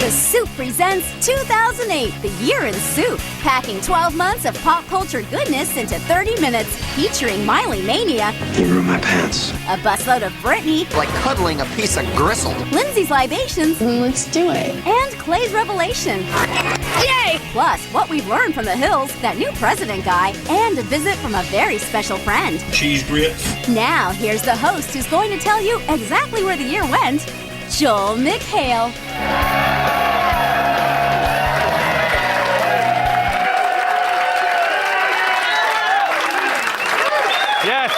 The Soup presents 2008, the year in soup, packing 12 months of pop culture goodness into 30 minutes, featuring Miley Mania. You ruined my pants. A busload of Britney. Like cuddling a piece of gristle. Lindsay's libations. Let's do it. And Clay's revelation. Yay! Plus, what we've learned from the Hills, that new president guy, and a visit from a very special friend. Cheese grits. Now, here's the host who's going to tell you exactly where the year went, Joel McHale. Yes.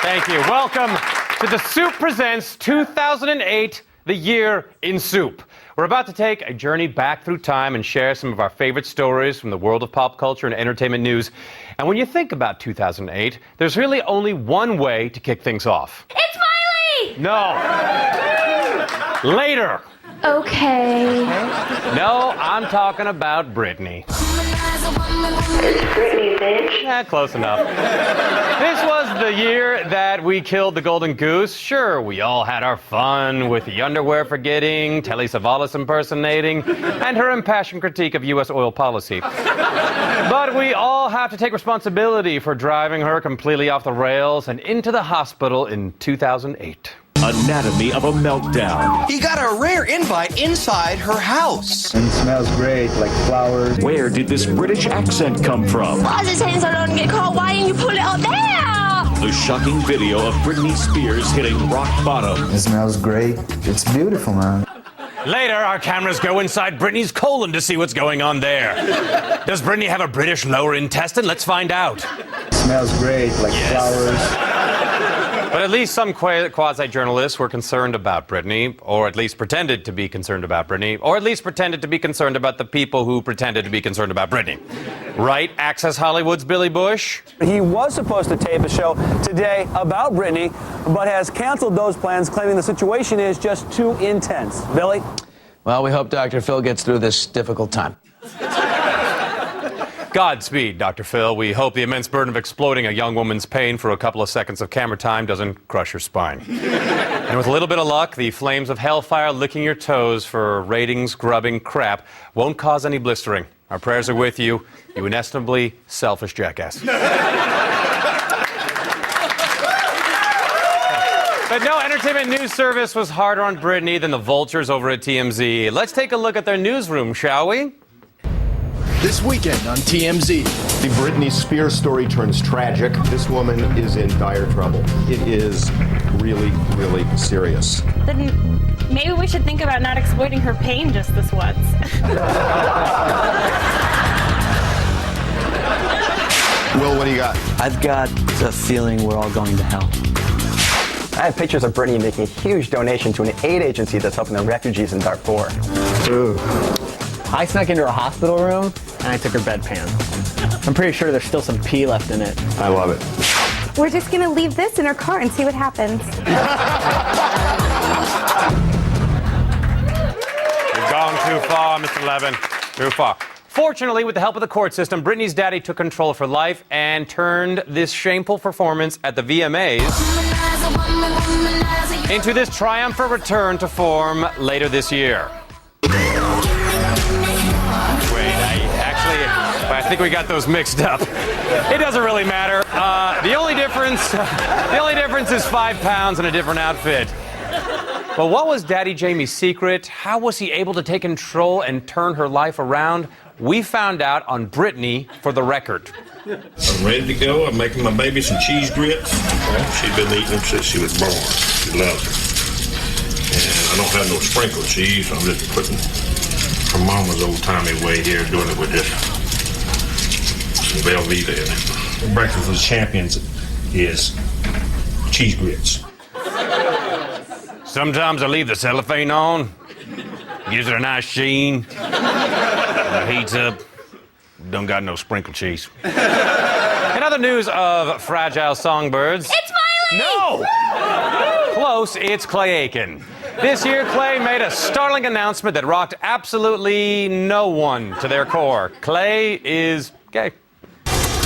Thank you. Welcome to The Soup Presents 2008, the year in soup. We're about to take a journey back through time and share some of our favorite stories from the world of pop culture and entertainment news. And when you think about 2008, there's really only one way to kick things off. It's Miley! No. Later. Okay. No, I'm talking about Britney. It's Britney, bitch. Yeah, close enough. This was the year that we killed the golden goose. Sure, we all had our fun with the underwear forgetting, Telly Savalas impersonating, and her impassioned critique of U.S. oil policy. But we all have to take responsibility for driving her completely off the rails and into the hospital in 2008. Anatomy of a meltdown. He got a rare invite inside her house. And it smells great, like flowers. Where did this British accent come from? Why is it taking so long to get cold? Why didn't you pull it up there? The shocking video of Britney Spears hitting rock bottom. It smells great. It's beautiful, man. Later, our cameras go inside Britney's colon to see what's going on there. Does Britney have a British lower intestine? Let's find out. It smells great, like flowers. But at least some quasi-journalists were concerned about Britney, or at least pretended to be concerned about Britney, or at least pretended to be concerned about the people who pretended to be concerned about Britney. Right, Access Hollywood's Billy Bush? He was supposed to tape a show today about Britney, but has canceled those plans, claiming the situation is just too intense. Billy? Well, we hope Dr. Phil gets through this difficult time. Godspeed, Dr. Phil. We hope the immense burden of exploiting a young woman's pain for a couple of seconds of camera time doesn't crush her spine. And with a little bit of luck, the flames of hellfire licking your toes for ratings-grubbing crap won't cause any blistering. Our prayers are with you, you inestimably selfish jackass. But no entertainment news service was harder on Britney than the vultures over at TMZ. Let's take a look at their newsroom, shall we? This weekend on TMZ. The Britney Spears story turns tragic. This woman is in dire trouble. It is really, really serious. Then maybe we should think about not exploiting her pain just this once. Will, what do you got? I've got a feeling we're all going to hell. I have pictures of Britney making a huge donation to an aid agency that's helping the refugees in Darfur. Ooh. I snuck into her hospital room and I took her bedpan. I'm pretty sure there's still some pee left in it. I love it. We're just going to leave this in her car and see what happens. You've gone too far, Mr. Levin. Too far. Fortunately, with the help of the court system, Britney's daddy took control of her life and turned this shameful performance at the VMAs into this triumphant return to form later this year. I think we got those mixed up. It doesn't really matter. The only difference is 5 pounds and a different outfit. But what was Daddy Jamie's secret? How was he able to take control and turn her life around? We found out on Britney for the Record. I'm ready to go. I'm making my baby some cheese grits. She's been eating them since she was born. She loves them. And I don't have no sprinkled cheese. I'm just putting her mama's old-timey way here, doing it with this Velveeta in it. Breakfast for the champions is cheese grits. Sometimes I leave the cellophane on, gives it a nice sheen, and it heats up. Don't got no sprinkled cheese. In other news of fragile songbirds... It's Miley! No! Close, it's Clay Aiken. This year, Clay made a startling announcement that rocked absolutely no one to their core. Clay is gay.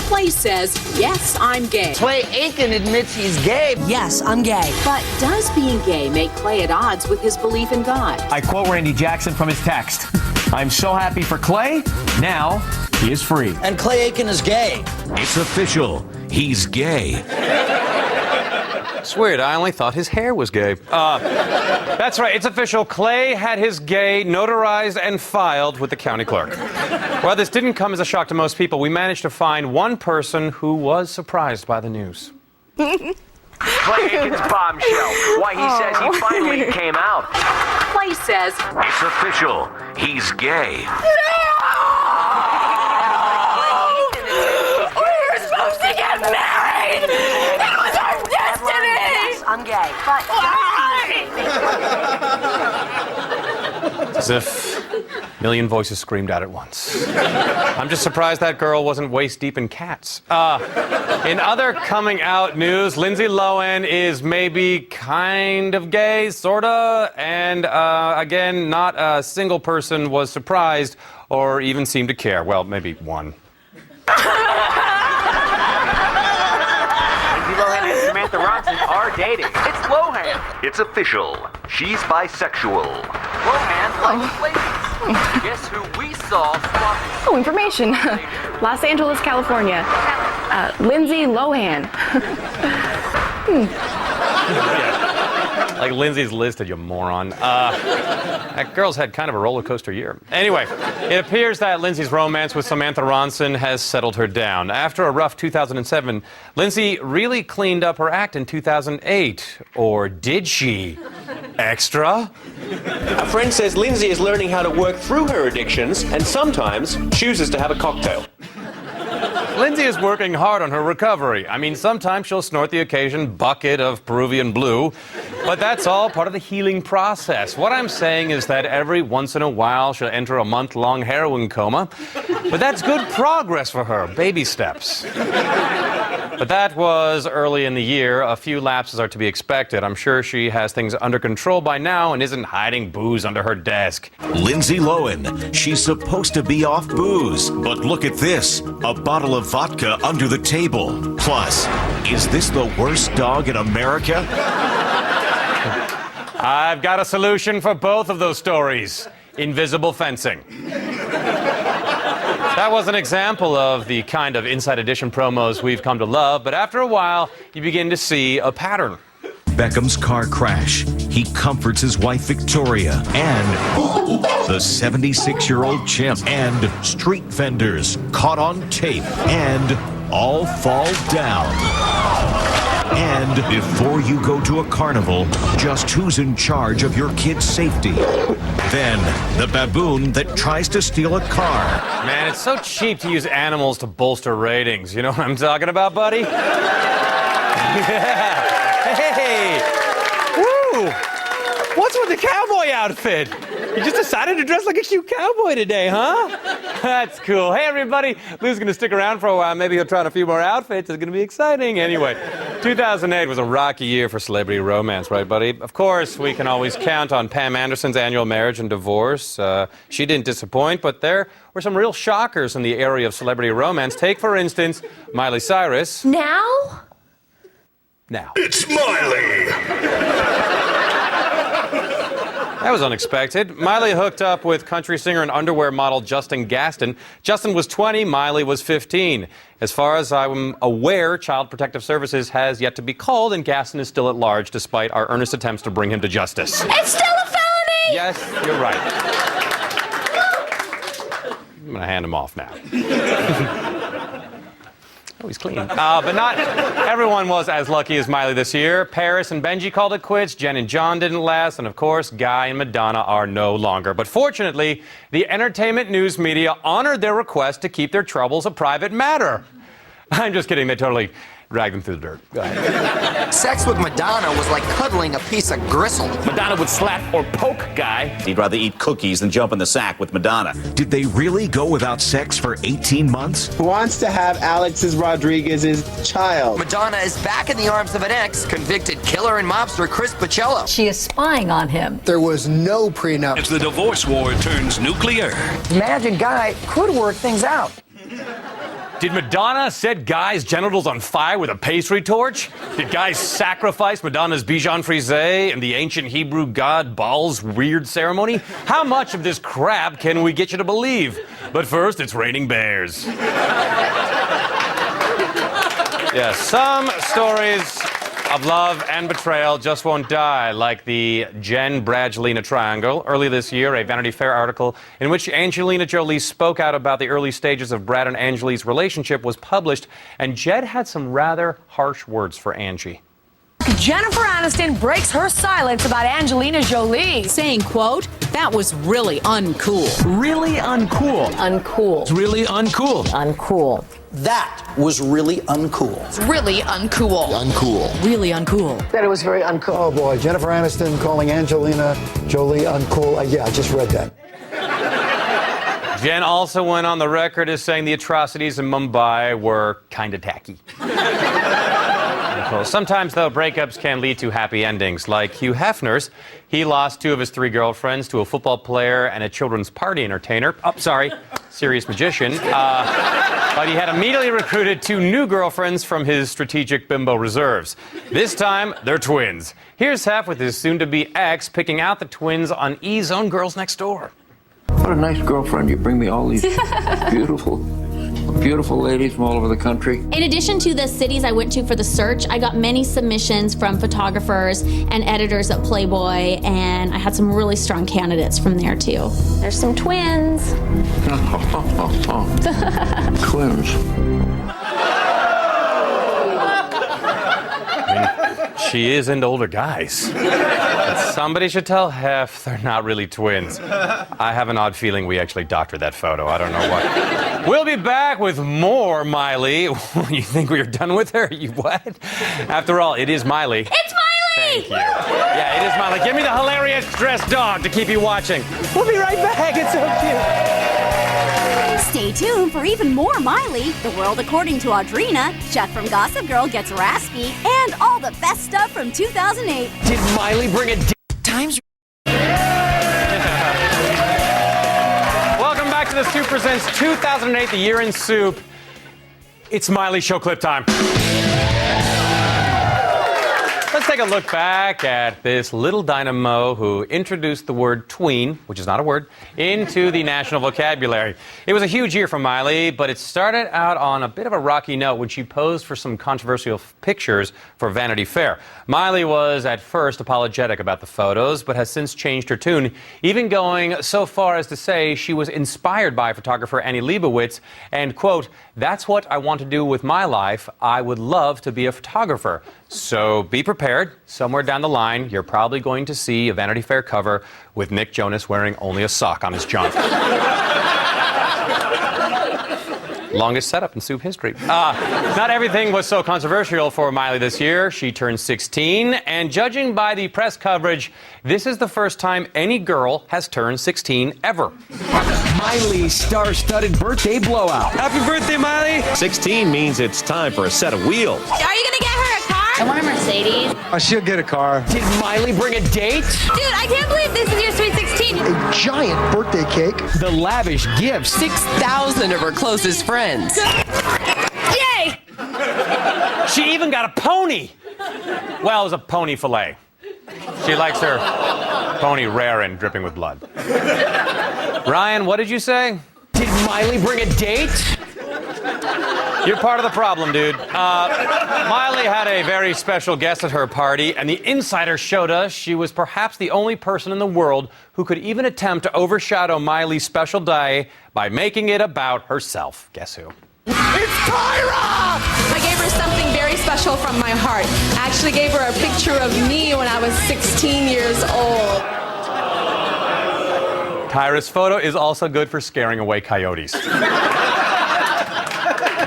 Clay says, yes, I'm gay. Clay Aiken admits he's gay. Yes, I'm gay. But does being gay make Clay at odds with his belief in God? I quote Randy Jackson from his text. I'm so happy for Clay. Now he is free. And Clay Aiken is gay. It's official. He's gay. It's weird. I only thought his hair was gay. That's right. It's official. Clay had his gay notarized and filed with the county clerk. While this didn't come as a shock to most people, we managed to find one person who was surprised by the news. Clay Aiken's bombshell. Why he says he finally came out. Clay says, It's official. He's gay. we're supposed to get married! It was our destiny! Yes, I'm gay. But As if a million voices screamed out at once. I'm just surprised that girl wasn't waist deep in cats. In other coming out news, Lindsay Lohan is maybe kind of gay, sorta, and again, not a single person was surprised or even seemed to care. Well, maybe one. Lindsay Lohan and Samantha Ronson are dating. It's Lohan. It's official. She's bisexual. Lohan likes ladies. Guess who we saw swapping? Oh, information. Los Angeles, California. Lindsay Lohan. Like Lindsay's listed, you moron. That girl's had kind of a roller coaster year. Anyway, it appears that Lindsay's romance with Samantha Ronson has settled her down. After a rough 2007, Lindsay really cleaned up her act in 2008. Or did she? Extra? A friend says Lindsay is learning how to work through her addictions and sometimes chooses to have a cocktail. Lindsay is working hard on her recovery. I mean, sometimes she'll snort the occasion bucket of Peruvian blue, but that's all part of the healing process. What I'm saying is that every once in a while she'll enter a month-long heroin coma, but that's good progress for her, baby steps. But that was early in the year. A few lapses are to be expected. I'm sure she has things under control by now and isn't hiding booze under her desk. Lindsay Lohan. She's supposed to be off booze. But look at this. A bottle of vodka under the table. Plus, is this the worst dog in America? I've got a solution for both of those stories. Invisible fencing. That was an example of the kind of Inside Edition promos we've come to love, but after a while, you begin to see a pattern. Beckham's car crash. He comforts his wife Victoria and the 76-year-old chimp and street vendors caught on tape and all fall down. And before you go to a carnival, just who's in charge of your kid's safety? Then, the baboon that tries to steal a car. Man, it's so cheap to use animals to bolster ratings. You know what I'm talking about, buddy? Yeah. Hey! Woo! What's with the cowboy outfit? You just decided to dress like a cute cowboy today, huh? That's cool. Hey, everybody. Lou's going to stick around for a while. Maybe he'll try on a few more outfits. It's going to be exciting. Anyway, 2008 was a rocky year for celebrity romance, right, buddy? Of course, we can always count on Pam Anderson's annual marriage and divorce. She didn't disappoint, but there were some real shockers in the area of celebrity romance. Take, for instance, Miley Cyrus. Now? It's Miley! That was unexpected. Miley hooked up with country singer and underwear model Justin Gaston. Justin was 20, Miley was 15. As far as I'm aware, Child Protective Services has yet to be called, and Gaston is still at large despite our earnest attempts to bring him to justice. It's still a felony! Yes, you're right. I'm going to hand him off now. Oh, he's clean. But not everyone was as lucky as Miley this year. Paris and Benji called it quits. Jen and John didn't last. And, of course, Guy and Madonna are no longer. But fortunately, the entertainment news media honored their request to keep their troubles a private matter. I'm just kidding. They totally dragged them through the dirt. Go ahead. Sex with Madonna was like cuddling a piece of gristle. Madonna would slap or poke Guy. He'd rather eat cookies than jump in the sack with Madonna. Did they really go without sex for 18 months? Who wants to have Alexis Rodriguez's child? Madonna is back in the arms of an ex, convicted killer and mobster Chris Pacello. She is spying on him. There was no prenup. As the divorce war turns nuclear. Imagine Guy could work things out. Did Madonna set guys' genitals on fire with a pastry torch? Did guys sacrifice Madonna's Bichon Frise in the ancient Hebrew god Baal's weird ceremony? How much of this crap can we get you to believe? But first, it's raining bears. Yeah, some stories of love and betrayal just won't die, like the Jen-Brangelina triangle. Early this year, a Vanity Fair article in which Angelina Jolie spoke out about the early stages of Brad and Angelie's relationship was published, and Jed had some rather harsh words for Angie. Jennifer Aniston breaks her silence about Angelina Jolie, saying, quote, "That was really uncool." Really uncool. Uncool. It's really uncool. Uncool. That was really uncool. It's really uncool. Uncool. Really uncool. That it was very uncool. Oh boy, Jennifer Aniston calling Angelina Jolie uncool. Yeah, I just read that. Jen also went on the record as saying the atrocities in Mumbai were kind of tacky. Sometimes, though, breakups can lead to happy endings, like Hugh Hefner's. He lost 2 of his 3 girlfriends to a football player and a children's party entertainer. Serious magician. But he had immediately recruited 2 new girlfriends from his strategic bimbo reserves. This time, they're twins. Here's Hef with his soon-to-be ex picking out the twins on E's own Girls Next Door. What a nice girlfriend. You bring me all these beautiful ladies from all over the country. In addition to the cities I went to for the search, I got many submissions from photographers and editors at Playboy, and I had some really strong candidates from there too. There's some twins. Twins. She is into older guys. But somebody should tell Hef they're not really twins. I have an odd feeling we actually doctored that photo. I don't know what. We'll be back with more Miley. You think we are done with her? You what? After all, it is Miley. It's Miley! Thank you. Yeah, it is Miley. Give me the hilarious dressed dog to keep you watching. We'll be right back. It's so cute. Stay tuned for even more Miley, The World According to Audrina, Jeff from Gossip Girl gets raspy, and all the best stuff from 2008. Did Miley bring a Times. Welcome back to the Soup Presents 2008, The Year in Soup. It's Miley Show Clip time. Let's take a look back at this little dynamo who introduced the word tween, which is not a word, into the national vocabulary. It was a huge year for Miley, but it started out on a bit of a rocky note when she posed for some controversial pictures for Vanity Fair. Miley was at first apologetic about the photos, but has since changed her tune, even going so far as to say she was inspired by photographer Annie Leibovitz and, quote, "That's what I want to do with my life. I would love to be a photographer." So be prepared. Somewhere down the line, you're probably going to see a Vanity Fair cover with Nick Jonas wearing only a sock on his junk. Longest setup in Soup history. Not everything was so controversial for Miley this year. She turned 16, and judging by the press coverage, this is the first time any girl has turned 16 ever. Miley's star-studded birthday blowout? Happy birthday, Miley! 16 means it's time for a set of wheels. Are you gonna get her a car? I want a Mercedes. She'll get a car. Did Miley bring a date? Dude, I can't believe this is your sweet 16. A giant birthday cake. The lavish gifts. 6,000 of her closest friends. Yay! She even got a pony! Well, it was a pony fillet. She likes her pony rare and dripping with blood. Ryan, what did you say? Did Miley bring a date? You're part of the problem, dude. Miley had a very special guest at her party, and the insider showed us she was perhaps the only person in the world who could even attempt to overshadow Miley's special day by making it about herself. Guess who? It's Tyra! I gave her something very special from my heart. I actually gave her a picture of me when I was 16 years old. Tyra's photo is also good for scaring away coyotes.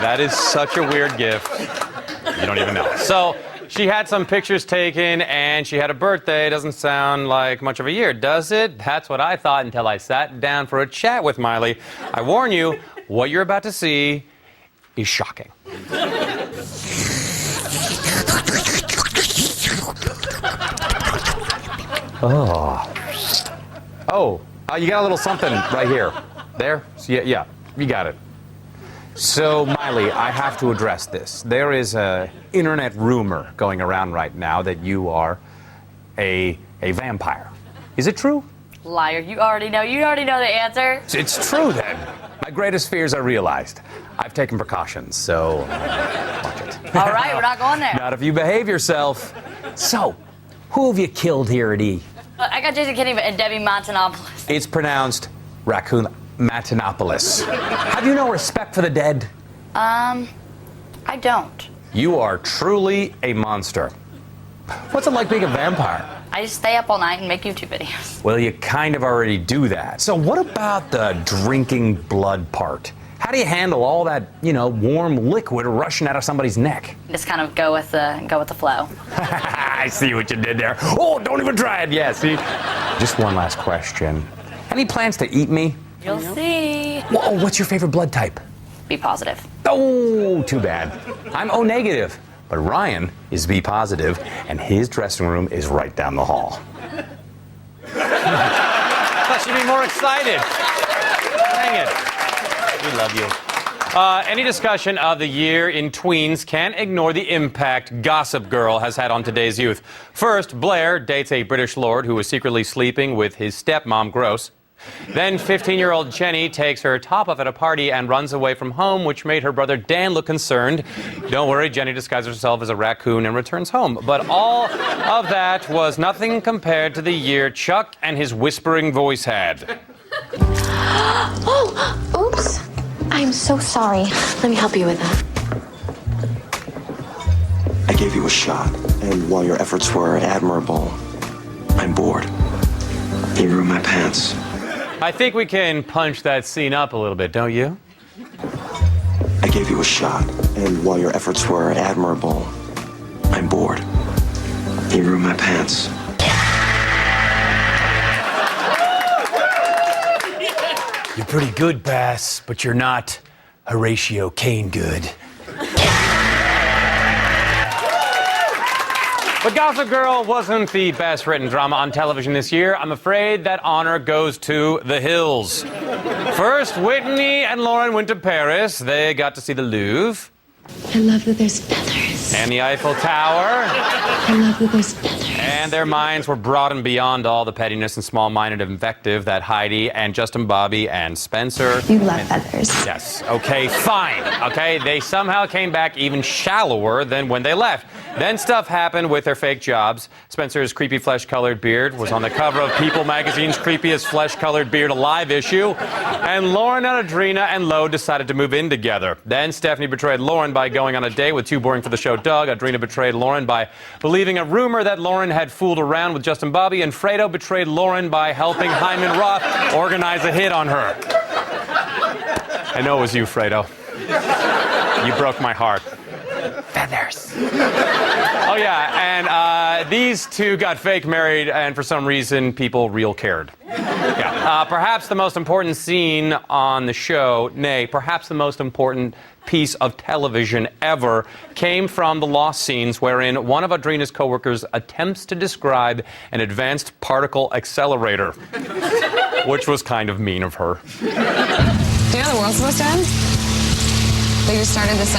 That is such a weird gift. You don't even know. So she had some pictures taken, and she had a birthday. Doesn't sound like much of a year, does it? That's what I thought until I sat down for a chat with Miley. I warn you, what you're about to see is shocking. Oh, you got a little something right here. There? Yeah, you got it. So, Miley, I have to address this. There is a internet rumor going around right now that you are a vampire. Is it true? Liar, you already know the answer. It's true, then. My greatest fears are realized. I've taken precautions, so watch it. All right, we're not going there. Not if you behave yourself. So, who have you killed here at E? I got Jason Kinney and Debbie Montanopoulos. It's pronounced Raccoon Matinopoulos. Have you no respect for the dead? I don't. You are truly a monster. What's it like being a vampire? I just stay up all night and make YouTube videos. Well, you kind of already do that. So what about the drinking blood part? How do you handle all that, warm liquid rushing out of somebody's neck? Just kind of go with the flow. I see what you did there. Oh, don't even try it. Yeah, see? Just one last question. Any plans to eat me? You'll see. Whoa, what's your favorite blood type? Be positive. Oh, too bad. I'm O negative. But Ryan is B positive, and his dressing room is right down the hall. Thought she'd be more excited. Dang it. We love you. Any discussion of the year in tweens can't ignore the impact Gossip Girl has had on today's youth. First, Blair dates a British lord who was secretly sleeping with his stepmom, Gross. Then 15-year-old Jenny takes her top off at a party and runs away from home, which made her brother Dan look concerned. Don't worry, Jenny disguises herself as a raccoon and returns home. But all of that was nothing compared to the year Chuck and his whispering voice had. Oh, oops. I'm so sorry. Let me help you with that. I gave you a shot, and while your efforts were admirable, I'm bored. You ruined my pants. I think we can punch that scene up a little bit, don't you? I gave you a shot, and while your efforts were admirable, I'm bored. You ruined my pants. You're pretty good, Bass, but you're not Horatio Kane good. But Gossip Girl wasn't the best written drama on television this year. I'm afraid that honor goes to The Hills. First, Whitney and Lauren went to Paris. They got to see the Louvre. I love that there's feathers. And the Eiffel Tower. I love that there's feathers. And their minds were broadened beyond all the pettiness and small-minded invective that Heidi and Justin Bobby and Spencer... You love feathers. Yes. Okay, fine. Okay, they somehow came back even shallower than when they left. Then stuff happened with their fake jobs. Spencer's creepy flesh-colored beard was on the cover of People magazine's creepiest flesh-colored beard alive issue. And Lauren and Audrina and Lo decided to move in together. Then Stephanie betrayed Lauren by going on a date with Too Boring for the Show Doug. Audrina betrayed Lauren by believing a rumor that Lauren had fooled around with Justin Bobby. And Fredo betrayed Lauren by helping Hyman Roth organize a hit on her. I know it was you, Fredo. You broke my heart. Feathers. Oh, yeah, and these two got fake married, and for some reason, people real cared. Yeah. Perhaps the most important scene on the show, nay, perhaps the most important piece of television ever, came from the Lost scenes wherein one of Audrina's coworkers attempts to describe an advanced particle accelerator, which was kind of mean of her. Do you know the world's supposed to end? They just started this,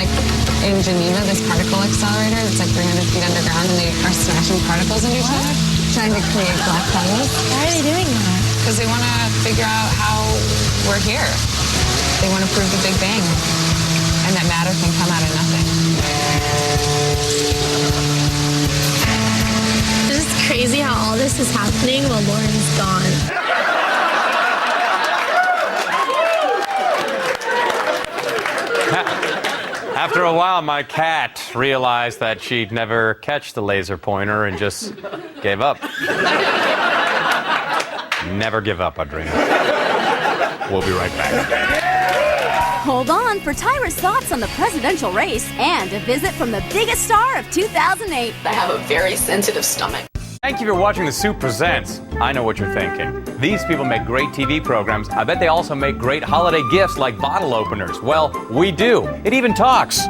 in Geneva, this particle accelerator that's 300 feet underground, and they are smashing particles into each other, trying to create black holes. Why are they doing that? Because they want to figure out how we're here. They want to prove the Big Bang, and that matter can come out of nothing. It's just crazy how all this is happening while Lauren's gone. After a while, my cat realized that she'd never catch the laser pointer and just gave up. Never give up, Audrina. We'll be right back. Hold on for Tyra's thoughts on the presidential race and a visit from the biggest star of 2008. I have a very sensitive stomach. Thank you for watching The Soup Presents. I know what you're thinking. These people make great TV programs. I bet they also make great holiday gifts like bottle openers. Well, we do. It even talks.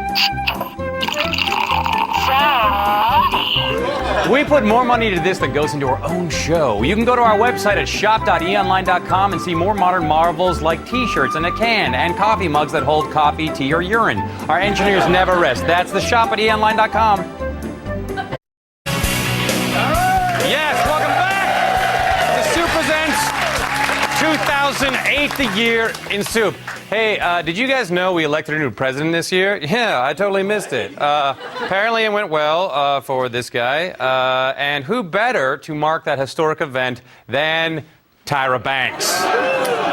We put more money into this than goes into our own show. You can go to our website at shop.eonline.com and see more modern marvels like t-shirts in a can and coffee mugs that hold coffee, tea, or urine. Our engineers never rest. That's the shop at eonline.com. Yes, welcome back. The Soup presents 2008, the year in Soup. Hey, did you guys know we elected a new president this year? Yeah, I totally missed it. Apparently it went well for this guy. And who better to mark that historic event than Tyra Banks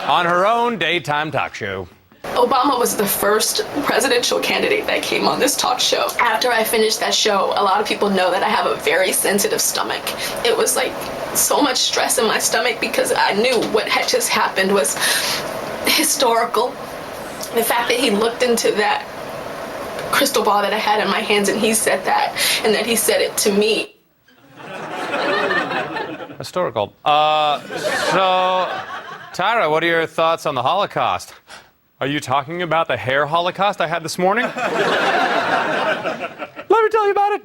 on her own daytime talk show. Obama was the first presidential candidate that came on this talk show. After I finished that show, a lot of people know that I have a very sensitive stomach. It was like so much stress in my stomach because I knew what had just happened was historical. The fact that he looked into that crystal ball that I had in my hands and he said that, and that he said it to me. Historical. So, Tyra, what are your thoughts on the Holocaust? Are you talking about the hair Holocaust I had this morning? Let me tell you about it.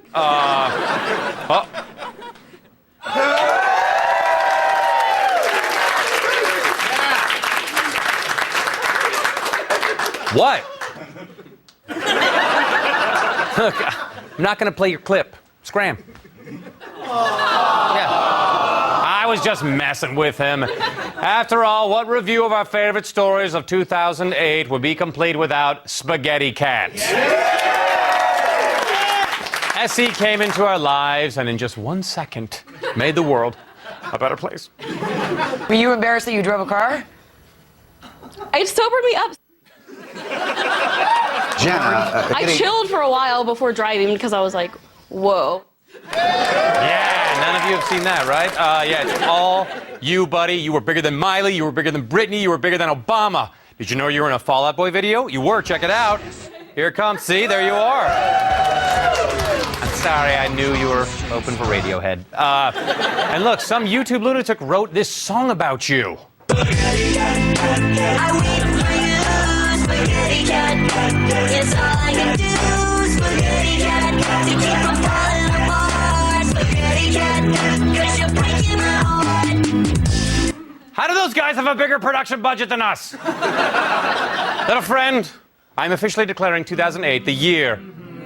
What? Look, I'm not going to play your clip. Scram. Yeah. I was just messing with him. After all, what review of our favorite stories of 2008 would be complete without spaghetti cats? SC came into our lives and in just 1 second made the world a better place. Were you embarrassed that you drove a car? It sobered me up. Jenna, I chilled for a while before driving because I was like, whoa. Yeah, none of you have seen that, right? Yeah, it's all you, buddy. You were bigger than Miley, you were bigger than Britney, you were bigger than Obama. Did you know you were in a Fall Out Boy video? You were, check it out. Here it comes, see, there you are. I'm sorry, I knew you were open for Radiohead. And look, some YouTube lunatic wrote this song about you. Spaghetti cat, it's all I can do. Spaghetti cat, to keep from falling apart. Spaghetti cat, 'cause you're breaking my heart. How do those guys have a bigger production budget than us? Little friend, I'm officially declaring 2008 the year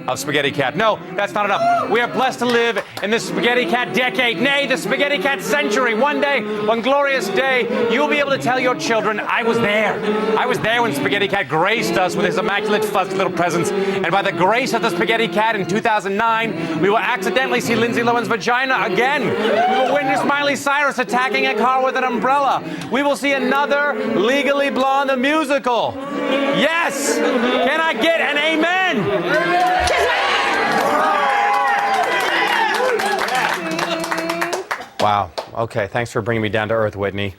of Spaghetti Cat. No, that's not enough. We are blessed to live in this Spaghetti Cat decade, nay, the Spaghetti Cat century. One day, one glorious day, you'll be able to tell your children, I was there. I was there when Spaghetti Cat graced us with his immaculate fuzzy little presence. And by the grace of the Spaghetti Cat in 2009, we will accidentally see Lindsay Lohan's vagina again. We will witness Miley Cyrus attacking a car with an umbrella. We will see another Legally Blonde, the musical. Yes! Can I get an amen? Wow. Okay, thanks for bringing me down to earth, Whitney.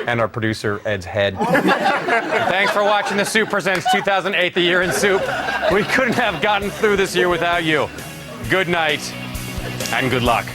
And our producer, Ed's head. Thanks for watching The Soup Presents 2008, the year in Soup. We couldn't have gotten through this year without you. Good night, and good luck.